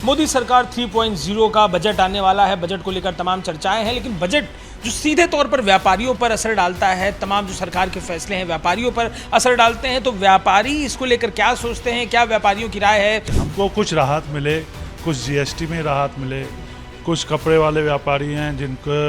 मोदी सरकार 3.0 का बजट आने वाला है। बजट को लेकर तमाम चर्चाएं हैं, लेकिन बजट जो सीधे तौर पर व्यापारियों पर असर डालता है, तमाम जो सरकार के फैसले हैं व्यापारियों पर असर डालते हैं, तो व्यापारी इसको लेकर क्या सोचते हैं, क्या व्यापारियों की राय है? हमको कुछ राहत मिले, कुछ जीएसटी में राहत मिले। कुछ कपड़े वाले व्यापारी हैं जिनको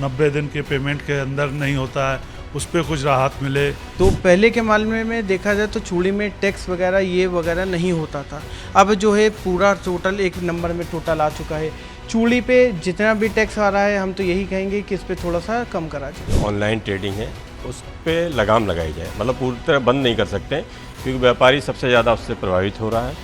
90 दिन के पेमेंट के अंदर नहीं होता है, उस पर कुछ राहत मिले। तो पहले के मामले में देखा जाए तो चूड़ी में टैक्स वगैरह ये वगैरह नहीं होता था। अब जो है पूरा टोटल एक नंबर में टोटल आ चुका है। चूड़ी पे जितना भी टैक्स आ रहा है, हम तो यही कहेंगे कि इस पे थोड़ा सा कम करा जाए। ऑनलाइन ट्रेडिंग है, उस पर लगाम लगाई जाए, मतलब पूरी तरह बंद नहीं कर सकते क्योंकि व्यापारी सबसे ज़्यादा उससे प्रभावित हो रहा है।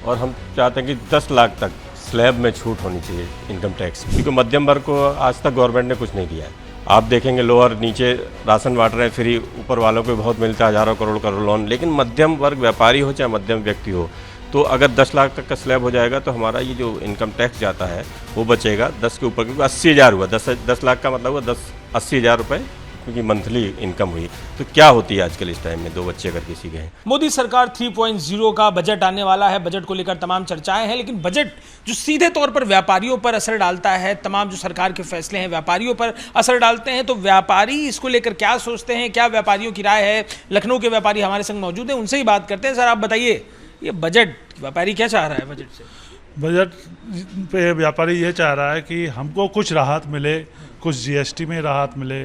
और हम चाहते हैं कि 10 लाख तक स्लैब में छूट होनी चाहिए इनकम टैक्स, क्योंकि मध्यम वर्ग को आज तक गवर्नमेंट ने कुछ नहीं दिया है। आप देखेंगे लोअर नीचे राशन बांट रहे हैं फ्री, ऊपर वालों को बहुत मिलता है, हज़ारों करोड़ का लोन, लेकिन मध्यम वर्ग व्यापारी हो चाहे मध्यम व्यक्ति हो, तो अगर 10 लाख तक का स्लैब हो जाएगा तो हमारा ये जो इनकम टैक्स जाता है वो बचेगा 10 के ऊपर, क्योंकि 80,000 हुआ, 10 लाख का मतलब हुआ 80,000 रुपये क्योंकि मंथली इनकम हुई। तो क्या होती है आजकल इस टाइम में 2 बच्चे अगर किसी के हैं। मोदी सरकार 3.0 का बजट आने वाला है। बजट को लेकर तमाम चर्चाएं हैं, लेकिन बजट जो सीधे तौर पर व्यापारियों पर असर डालता है, तमाम जो सरकार के फैसले हैं व्यापारियों पर असर डालते हैं, तो व्यापारी इसको लेकर क्या सोचते हैं, क्या व्यापारियों की राय है? लखनऊ के व्यापारी हमारे संग मौजूद हैं, उनसे ही बात करते हैं। सर आप बताइए, ये बजट व्यापारी क्या चाह रहा है बजट से? बजट पे व्यापारी ये चाह रहा है कि हमको कुछ राहत मिले, कुछ जीएसटी में राहत मिले।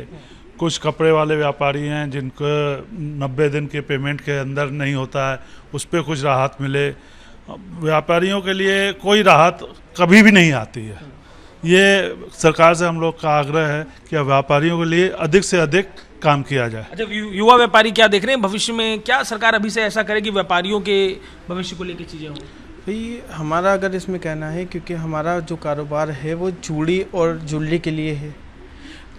कुछ कपड़े वाले व्यापारी हैं जिनको 90 दिन के पेमेंट के अंदर नहीं होता है, उस पर कुछ राहत मिले। व्यापारियों के लिए कोई राहत कभी भी नहीं आती है। ये सरकार से हम लोग का आग्रह है कि व्यापारियों के लिए अधिक से अधिक काम किया जाए। अच्छा, युवा व्यापारी क्या देख रहे हैं भविष्य में? क्या सरकार अभी से ऐसा करे कि व्यापारियों के भविष्य को लेकर चीज़ें हों? भाई हमारा अगर इसमें कहना है, क्योंकि हमारा जो कारोबार है वो चूड़ी और ज्वेलरी के लिए है,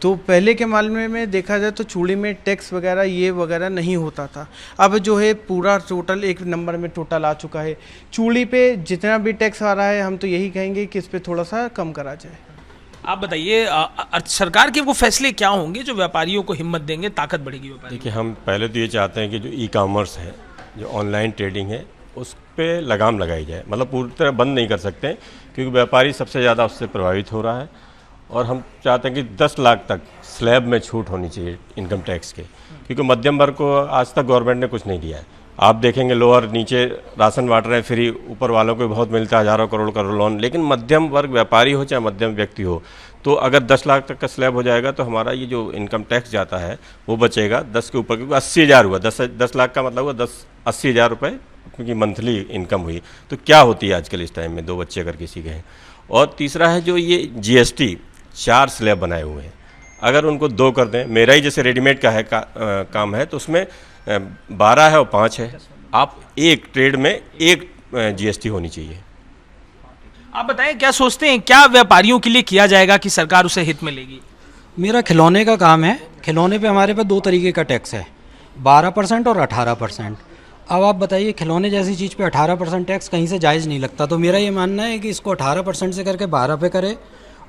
तो पहले के मामले में देखा जाए तो चूड़ी में टैक्स वगैरह ये वगैरह नहीं होता था। अब जो है पूरा टोटल एक नंबर में टोटल आ चुका है। चूड़ी पे जितना भी टैक्स आ रहा है, हम तो यही कहेंगे कि इस पे थोड़ा सा कम करा जाए। आप बताइए, सरकार के वो फैसले क्या होंगे जो व्यापारियों को हिम्मत देंगे, ताकत बढ़ेगी व्यापारी? देखिए, हम पहले तो ये चाहते हैं कि जो ई कॉमर्स है, जो ऑनलाइन ट्रेडिंग है, उस पर लगाम लगाई जाए, मतलब पूरी तरह बंद नहीं कर सकते क्योंकि व्यापारी सबसे ज़्यादा उससे प्रभावित हो रहा है। और हम चाहते हैं कि 10 लाख तक स्लैब में छूट होनी चाहिए इनकम टैक्स के, क्योंकि मध्यम वर्ग को आज तक गवर्नमेंट ने कुछ नहीं दिया है। आप देखेंगे लोअर नीचे राशन बांट रहे हैं फ्री, ऊपर वालों को बहुत मिलता है, हज़ारों करोड़ का लोन, लेकिन मध्यम वर्ग व्यापारी हो चाहे मध्यम व्यक्ति हो, तो अगर 10 लाख तक का स्लैब हो जाएगा तो हमारा ये जो इनकम टैक्स जाता है वो बचेगा 10 के ऊपर, क्योंकि 80,000 हुआ, 10 लाख का मतलब हुआ 80,000 रुपये क्योंकि मंथली इनकम हुई। तो क्या होती है आजकल इस टाइम में 2 बच्चे अगर किसी के हैं। और तीसरा है जो ये जीएसटी 4 स्लैब बनाए हुए हैं, अगर उनको 2 कर दें, मेरा ही जैसे रेडीमेड का है काम है, तो उसमें 12 है और 5 है। आप एक ट्रेड में एक जीएसटी होनी चाहिए। आप बताएं, क्या सोचते हैं, क्या व्यापारियों के लिए किया जाएगा कि सरकार उसे हित में लेगी? मेरा खिलौने का काम है। खिलौने पे हमारे पास 2 तरीके का टैक्स है, 12% और 18%। अब आप बताइए, खिलौने जैसी चीज़ पे 18% टैक्स कहीं से जायज़ नहीं लगता। तो मेरा ये मानना है कि इसको 18% से करके 12 पे करे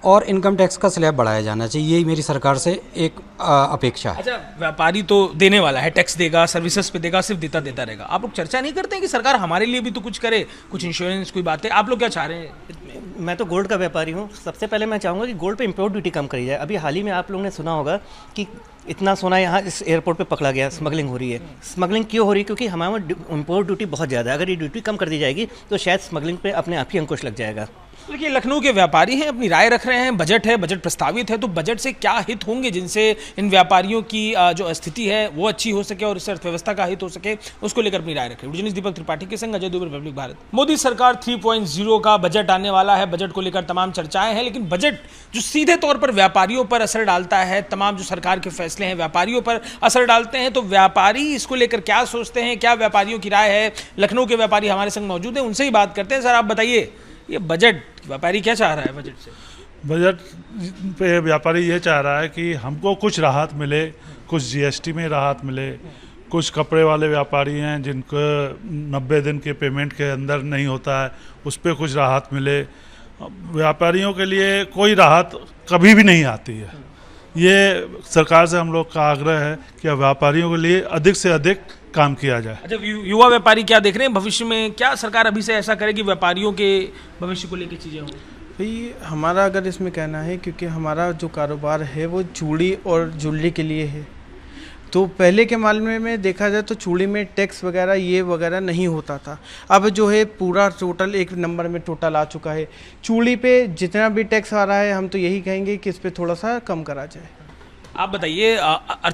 और इनकम टैक्स का स्लैब बढ़ाया जाना चाहिए। यही मेरी सरकार से एक अपेक्षा है। अच्छा, व्यापारी तो देने वाला है, टैक्स देगा, सर्विसेज पे देगा, सिर्फ देता देगा। आप लोग चर्चा नहीं करते हैं कि सरकार हमारे लिए भी तो कुछ करे, कुछ इंश्योरेंस, कोई बातें? आप लोग क्या चाह रहे हैं? मैं तो गोल्ड का व्यापारी हूँ। सबसे पहले मैं चाहूँगा कि गोल्ड पे इंपोर्ट ड्यूटी कम करी जाए। अभी हाल ही में आप लोगों ने सुना होगा कि इतना सोना यहाँ इस एयरपोर्ट पे पकड़ा गया, स्मगलिंग हो रही है। स्मगलिंग क्यों हो रही है? क्योंकि हमारे वहाँ इंपोर्ट ड्यूटी बहुत ज़्यादा है। अगर ये ड्यूटी कम कर दी जाएगी तो शायद स्मगलिंग पे अपने आप ही अंकुश लग जाएगा। देखिए, लखनऊ के व्यापारी हैं, अपनी राय रख रहे हैं। बजट है, बजट प्रस्तावित है, तो बजट से क्या हित होंगे जिनसे इन व्यापारियों की जो स्थिति है वो अच्छी हो सके और इससे अर्थव्यवस्था का हित हो सके, उसको लेकर अपनी राय रखें। जर्नलिस्ट दीपक त्रिपाठी के संग अजय दुबे, रिपब्लिक भारत। मोदी सरकार 3.0 का बजट आने वाला है। बजट को लेकर तमाम चर्चाएं हैं, लेकिन बजट जो सीधे तौर पर व्यापारियों पर असर डालता है, तमाम जो सरकार के फैसले हैं व्यापारियों पर असर डालते हैं, तो व्यापारी इसको लेकर क्या सोचते हैं, क्या व्यापारियों की राय है? लखनऊ के व्यापारी हमारे संग मौजूद हैं, उनसे ही बात करते हैं। सर आप बताइए, ये बजट व्यापारी क्या चाह रहा है बजट से? बजट पे व्यापारी ये चाह रहा है कि हमको कुछ राहत मिले, कुछ जीएसटी में राहत मिले। कुछ कपड़े वाले व्यापारी हैं जिनको 90 दिन के पेमेंट के अंदर नहीं होता है, उस पर कुछ राहत मिले। व्यापारियों के लिए कोई राहत कभी भी नहीं आती है। ये सरकार से हम लोग का आग्रह है कि व्यापारियों के लिए अधिक से अधिक काम किया जाए। अच्छा, युवा व्यापारी क्या देख रहे हैं भविष्य में, क्या सरकार अभी से ऐसा करे कि व्यापारियों के भविष्य को लेकर चीज़ें हों? भाई हमारा अगर इसमें कहना है, क्योंकि हमारा जो कारोबार है वो चूड़ी और ज्वेलरी के लिए है, तो पहले के मामले में देखा जाए तो चूड़ी में टैक्स वगैरह ये वगैरह नहीं होता था। अब जो है पूरा टोटल एक नंबर में टोटल आ चुका है। चूड़ी पे जितना भी टैक्स आ रहा है, हम तो यही कहेंगे कि इस पे थोड़ा सा कम करा जाए। आप बताइए,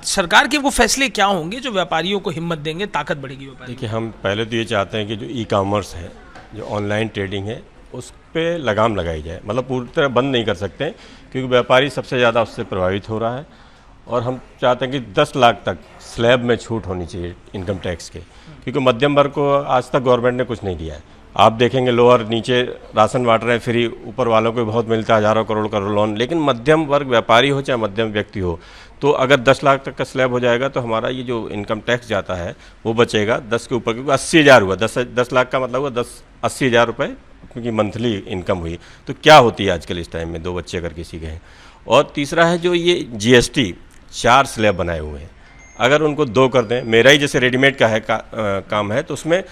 सरकार के वो फैसले क्या होंगे जो व्यापारियों को हिम्मत देंगे, ताकत बढ़ेगी व्यापारी? देखिए, हम पहले तो ये चाहते हैं कि जो ई कॉमर्स है, जो ऑनलाइन ट्रेडिंग है, उस पे लगाम लगाई जाए। मतलब पूरी तरह बंद नहीं कर सकते क्योंकि व्यापारी सबसे ज़्यादा उससे प्रभावित हो रहा है। और हम चाहते हैं कि 10 लाख तक स्लैब में छूट होनी चाहिए इनकम टैक्स के, क्योंकि मध्यम वर्ग को आज तक गवर्नमेंट ने कुछ नहीं दिया है। आप देखेंगे लोअर नीचे राशन बांट रहे हैं फ्री, ऊपर वालों को बहुत मिलता है हज़ारों करोड़ का लोन, लेकिन मध्यम वर्ग व्यापारी हो चाहे मध्यम व्यक्ति हो, तो अगर 10 लाख तक का स्लैब हो जाएगा तो हमारा ये जो इनकम टैक्स जाता है वो बचेगा 10 के ऊपर, क्योंकि 80,000 हुआ। 10 लाख का मतलब हुआ 80,000 रुपये क्योंकि मंथली इनकम हुई, तो क्या होती है आजकल इस टाइम में 2 बच्चे अगर किसी के हैं। और तीसरा है जो ये GST 4 स्लैब बनाए हुए हैं, अगर उनको 2 कर दें, मेरा ही जैसे रेडीमेड का है काम है, तो उसमें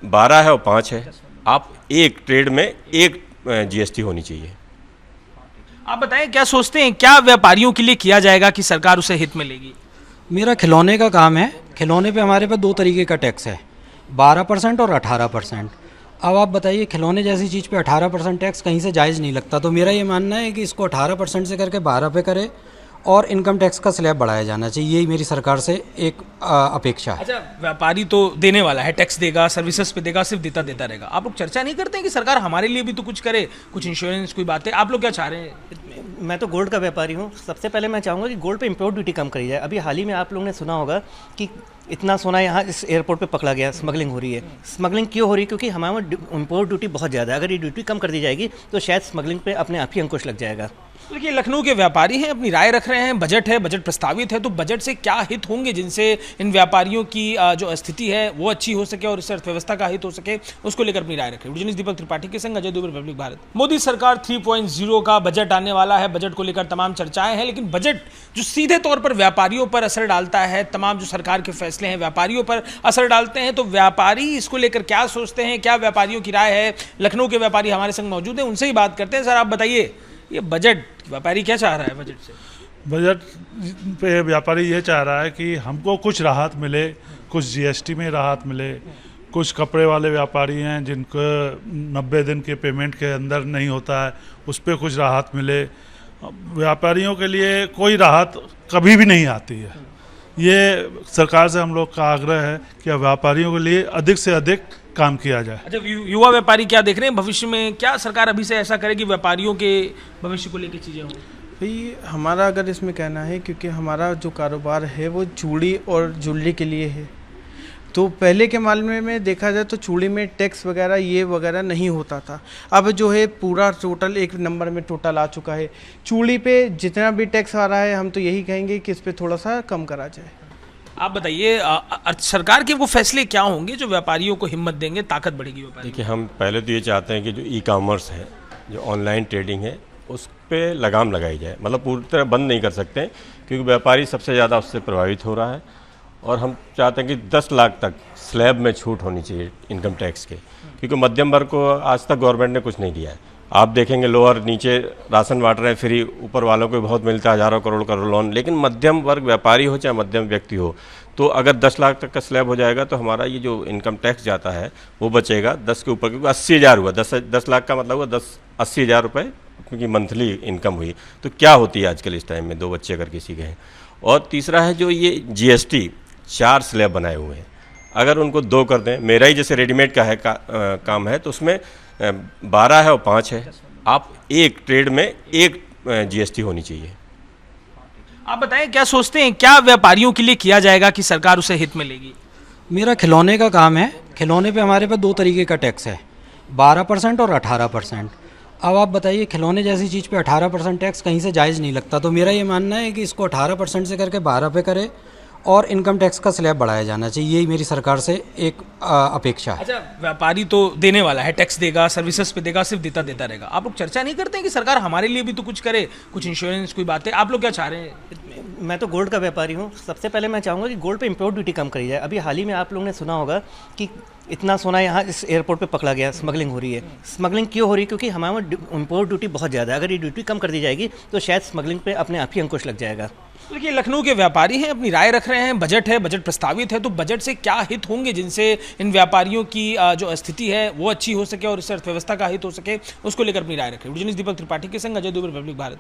12 है और 5 है। आप एक ट्रेड में एक GST होनी चाहिए। आप बताएं, क्या सोचते हैं, क्या व्यापारियों के लिए किया जाएगा कि सरकार उसे हित में लेगी? मेरा खिलौने का काम है। खिलौने पे हमारे पास 2 तरीके का टैक्स है, 12% और 18%। अब आप बताइए, खिलौने जैसी चीज़ पे 18% टैक्स कहीं से जायज़ नहीं लगता। तो मेरा ये मानना है कि इसको 18% से करके 12 पे करे और इनकम टैक्स का स्लैब बढ़ाया जाना चाहिए। यही मेरी सरकार से एक अपेक्षा है। अच्छा, व्यापारी तो देने वाला है, टैक्स देगा, सर्विसेज पे देगा, सिर्फ देता देता रहेगा। आप लोग चर्चा नहीं करते हैं कि सरकार हमारे लिए भी तो कुछ करे, कुछ इंश्योरेंस, कोई बातें? आप लोग क्या चाह रहे हैं? मैं तो गोल्ड का व्यापारी हूँ। सबसे पहले मैं चाहूँगा कि गोल्ड पे इंपोर्ट ड्यूटी कम करी जाए। अभी हाल ही में आप लोगों ने सुना होगा कि इतना सोना यहाँ इस एयरपोर्ट पे पकड़ा गया, स्मगलिंग हो रही है। स्मगलिंग क्यों हो रही है? क्योंकि हमारे वहाँ इंपोर्ट ड्यूटी बहुत ज़्यादा है। अगर ये ड्यूटी कम कर दी जाएगी तो शायद स्मगलिंग पे अपने आप ही अंकुश लग जाएगा। देखिए, लखनऊ के व्यापारी हैं, अपनी राय रख रहे हैं। बजट है, बजट प्रस्तावित है, तो बजट से क्या हित होंगे जिनसे इन व्यापारियों की जो स्थिति है वो अच्छी हो सके और इससे अर्थव्यवस्था का हित हो सके, उसको लेकर अपनी राय रखें। वीडियो दीपक त्रिपाठी के संग अजय दुबे, रिपब्लिक भारत। मोदी सरकार 3.0 का बजट आने वाला है। बजट को लेकर तमाम चर्चाएं हैं, लेकिन बजट जो सीधे तौर पर व्यापारियों पर असर डालता है, तमाम जो सरकार के फैसले हैं व्यापारियों पर असर डालते हैं, तो व्यापारी इसको लेकर क्या सोचते हैं, क्या व्यापारियों की राय है? लखनऊ के व्यापारी हमारे संग मौजूद हैं, उनसे ही बात करते हैं। सर, आप बताइए, ये बजट व्यापारी क्या चाह रहा है बजट से? बजट पे व्यापारी ये चाह रहा है कि हमको कुछ राहत मिले, कुछ GST में राहत मिले। कुछ कपड़े वाले व्यापारी हैं जिनको 90 दिन के पेमेंट के अंदर नहीं होता है, उस पर कुछ राहत मिले। व्यापारियों के लिए कोई राहत कभी भी नहीं आती है। ये सरकार से हम लोग का आग्रह है कि व्यापारियों के लिए अधिक से अधिक काम किया जाए। अच्छा, युवा व्यापारी क्या देख रहे हैं भविष्य में, क्या सरकार अभी से ऐसा करे कि व्यापारियों के भविष्य को लेकर चीज़ें हों? भाई हमारा अगर इसमें कहना है, क्योंकि हमारा जो कारोबार है वो चूड़ी और ज्वेलरी के लिए है, तो पहले के मामले में देखा जाए तो चूड़ी में टैक्स वगैरह ये वगैरह नहीं होता था। अब जो है पूरा टोटल एक नंबर में टोटल आ चुका है। चूड़ी पे जितना भी टैक्स आ रहा है, हम तो यही कहेंगे कि इस पे थोड़ा सा कम करा जाए। आप बताइए, सरकार के वो फैसले क्या होंगे जो व्यापारियों को हिम्मत देंगे, ताकत बढ़ेगी व्यापारी? देखिए, हम पहले तो ये चाहते हैं कि जो ई कॉमर्स है, जो ऑनलाइन ट्रेडिंग है, उस पे लगाम लगाई जाए। मतलब पूरी तरह बंद नहीं कर सकते क्योंकि व्यापारी सबसे ज़्यादा उससे प्रभावित हो रहा है। और हम चाहते हैं कि 10 लाख तक स्लैब में छूट होनी चाहिए इनकम टैक्स के, क्योंकि मध्यम वर्ग को आज तक गवर्नमेंट ने कुछ नहीं दिया है। आप देखेंगे लोअर नीचे राशन बांट रहे हैं फ्री, ऊपर वालों को बहुत मिलता है हज़ारों करोड़ का लोन, लेकिन मध्यम वर्ग व्यापारी हो चाहे मध्यम व्यक्ति हो, तो अगर 10 लाख तक का स्लैब हो जाएगा तो हमारा ये जो इनकम टैक्स जाता है वो बचेगा 10 के ऊपर, क्योंकि 80,000 हुआ। 10 लाख का मतलब हुआ 80,000 रुपये क्योंकि मंथली इनकम हुई, तो क्या होती है आजकल इस टाइम में 2 बच्चे अगर किसी के हैं। और तीसरा है जो ये GST 4 स्लैब बनाए हुए हैं, अगर उनको 2 कर दें, मेरा ही जैसे रेडीमेड का है काम है, तो उसमें 12 है और 5 है। आप एक ट्रेड में एक GST होनी चाहिए। आप बताएं, क्या सोचते हैं, क्या व्यापारियों के लिए किया जाएगा कि सरकार उसे हित में लेगी? मेरा खिलौने का काम है। खिलौने पे हमारे पास 2 तरीके का टैक्स है, 12% और 18%। अब आप बताइए, खिलौने जैसी चीज़ पे 18% टैक्स कहीं से जायज़ नहीं लगता। तो मेरा ये मानना है कि इसको 18% से करके 12 पे करे और इनकम टैक्स का स्लैब बढ़ाया जाना चाहिए, यही मेरी सरकार से एक अपेक्षा है। अच्छा, व्यापारी तो देने वाला है, टैक्स देगा, सर्विसेज पे देगा, सिर्फ देता देता रहेगा। आप लोग चर्चा नहीं करते हैं कि सरकार हमारे लिए भी तो कुछ करे, कुछ इंश्योरेंस, कोई बातें? आप लोग क्या चाह रहे हैं? मैं तो गोल्ड का व्यापारी हूँ। सबसे पहले मैं चाहूँगा कि गोल्ड पे इंपोर्ट ड्यूटी कम करी जाए। अभी हाल ही में आप लोगों ने सुना होगा कि इतना सोना यहाँ इस एयरपोर्ट पे पकड़ा गया, स्मगलिंग हो रही है। स्मगलिंग क्यों हो रही है? क्योंकि हमारे वहाँ इंपोर्ट ड्यूटी बहुत ज़्यादा है। अगर ये ड्यूटी कम कर दी जाएगी तो शायद स्मगलिंग पे अपने आप ही अंकुश लग जाएगा। देखिए, लखनऊ के व्यापारी हैं, अपनी राय रख रहे हैं, बजट है, बजट प्रस्तावित है, तो बजट से क्या हित होंगे जिनसे इन व्यापारियों की जो स्थिति है वो अच्छी हो सके और इससे अर्थव्यवस्था का हित हो सके, उसको लेकर अपनी राय रखें। दीपक त्रिपाठी के संग अजय दुबे, रिपब्लिक भारत।